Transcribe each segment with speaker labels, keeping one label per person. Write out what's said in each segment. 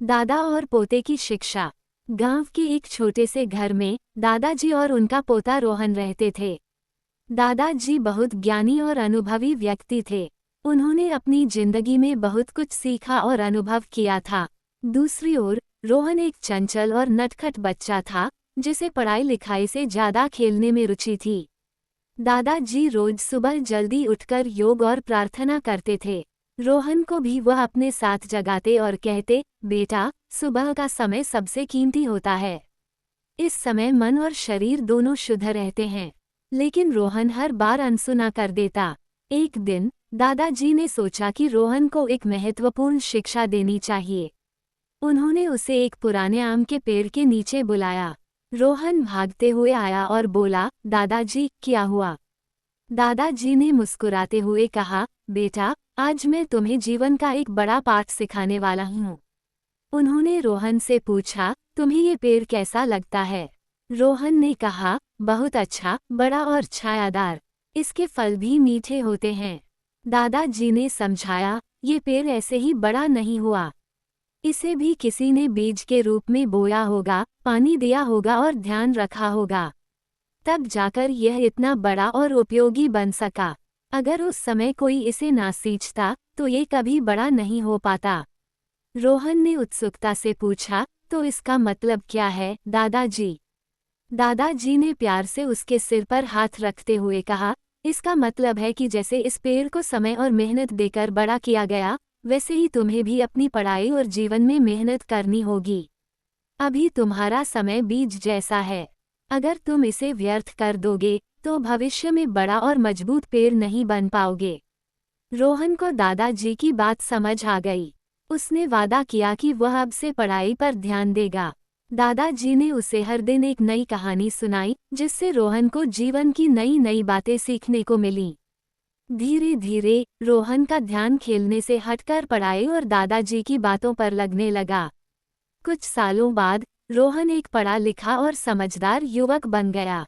Speaker 1: दादा और पोते की शिक्षा। गांव के एक छोटे से घर में दादाजी और उनका पोता रोहन रहते थे। दादाजी बहुत ज्ञानी और अनुभवी व्यक्ति थे। उन्होंने अपनी जिंदगी में बहुत कुछ सीखा और अनुभव किया था। दूसरी ओर रोहन एक चंचल और नटखट बच्चा था, जिसे पढ़ाई लिखाई से ज्यादा खेलने में रुचि थी। दादाजी रोज सुबह जल्दी उठकर योग और प्रार्थना करते थे। रोहन को भी वह अपने साथ जगाते और कहते, बेटा, सुबह का समय सबसे कीमती होता है। इस समय मन और शरीर दोनों शुद्ध रहते हैं। लेकिन रोहन हर बार अनसुना कर देता। एक दिन दादाजी ने सोचा कि रोहन को एक महत्वपूर्ण शिक्षा देनी चाहिए। उन्होंने उसे एक पुराने आम के पेड़ के नीचे बुलाया। रोहन भागते हुए आया और बोला, दादाजी, क्या हुआ? दादाजी ने मुस्कुराते हुए कहा, बेटा, आज मैं तुम्हें जीवन का एक बड़ा पाठ सिखाने वाला हूँ। उन्होंने रोहन से पूछा, तुम्हें ये पेड़ कैसा लगता है? रोहन ने कहा, बहुत अच्छा, बड़ा और छायादार। इसके फल भी मीठे होते हैं। दादाजी ने समझाया, ये पेड़ ऐसे ही बड़ा नहीं हुआ। इसे भी किसी ने बीज के रूप में बोया होगा, पानी दिया होगा और ध्यान रखा होगा। तब जाकर यह इतना बड़ा और उपयोगी बन सका। अगर उस समय कोई इसे ना सींचता तो ये कभी बड़ा नहीं हो पाता। रोहन ने उत्सुकता से पूछा, तो इसका मतलब क्या है, दादाजी? दादाजी ने प्यार से उसके सिर पर हाथ रखते हुए कहा, इसका मतलब है कि जैसे इस पेड़ को समय और मेहनत देकर बड़ा किया गया, वैसे ही तुम्हें भी अपनी पढ़ाई और जीवन में मेहनत करनी होगी। अभी तुम्हारा समय बीज जैसा है। अगर तुम इसे व्यर्थ कर दोगे तो भविष्य में बड़ा और मजबूत पेड़ नहीं बन पाओगे। रोहन को दादाजी की बात समझ आ गई। उसने वादा किया कि वह अब से पढ़ाई पर ध्यान देगा। दादाजी ने उसे हर दिन एक नई कहानी सुनाई, जिससे रोहन को जीवन की नई नई बातें सीखने को मिलीं। धीरे धीरे रोहन का ध्यान खेलने से हटकर पढ़ाई और दादाजी की बातों पर लगने लगा। कुछ सालों बाद रोहन एक पढ़ा लिखा और समझदार युवक बन गया।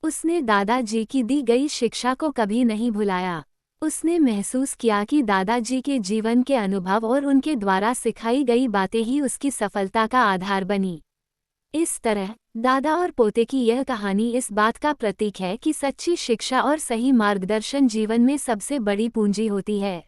Speaker 1: उसने दादाजी की दी गई शिक्षा को कभी नहीं भुलाया। उसने महसूस किया कि दादाजी के जीवन के अनुभव और उनके द्वारा सिखाई गई बातें ही उसकी सफलता का आधार बनी। इस तरह दादा और पोते की यह कहानी इस बात का प्रतीक है कि सच्ची शिक्षा और सही मार्गदर्शन जीवन में सबसे बड़ी पूंजी होती है।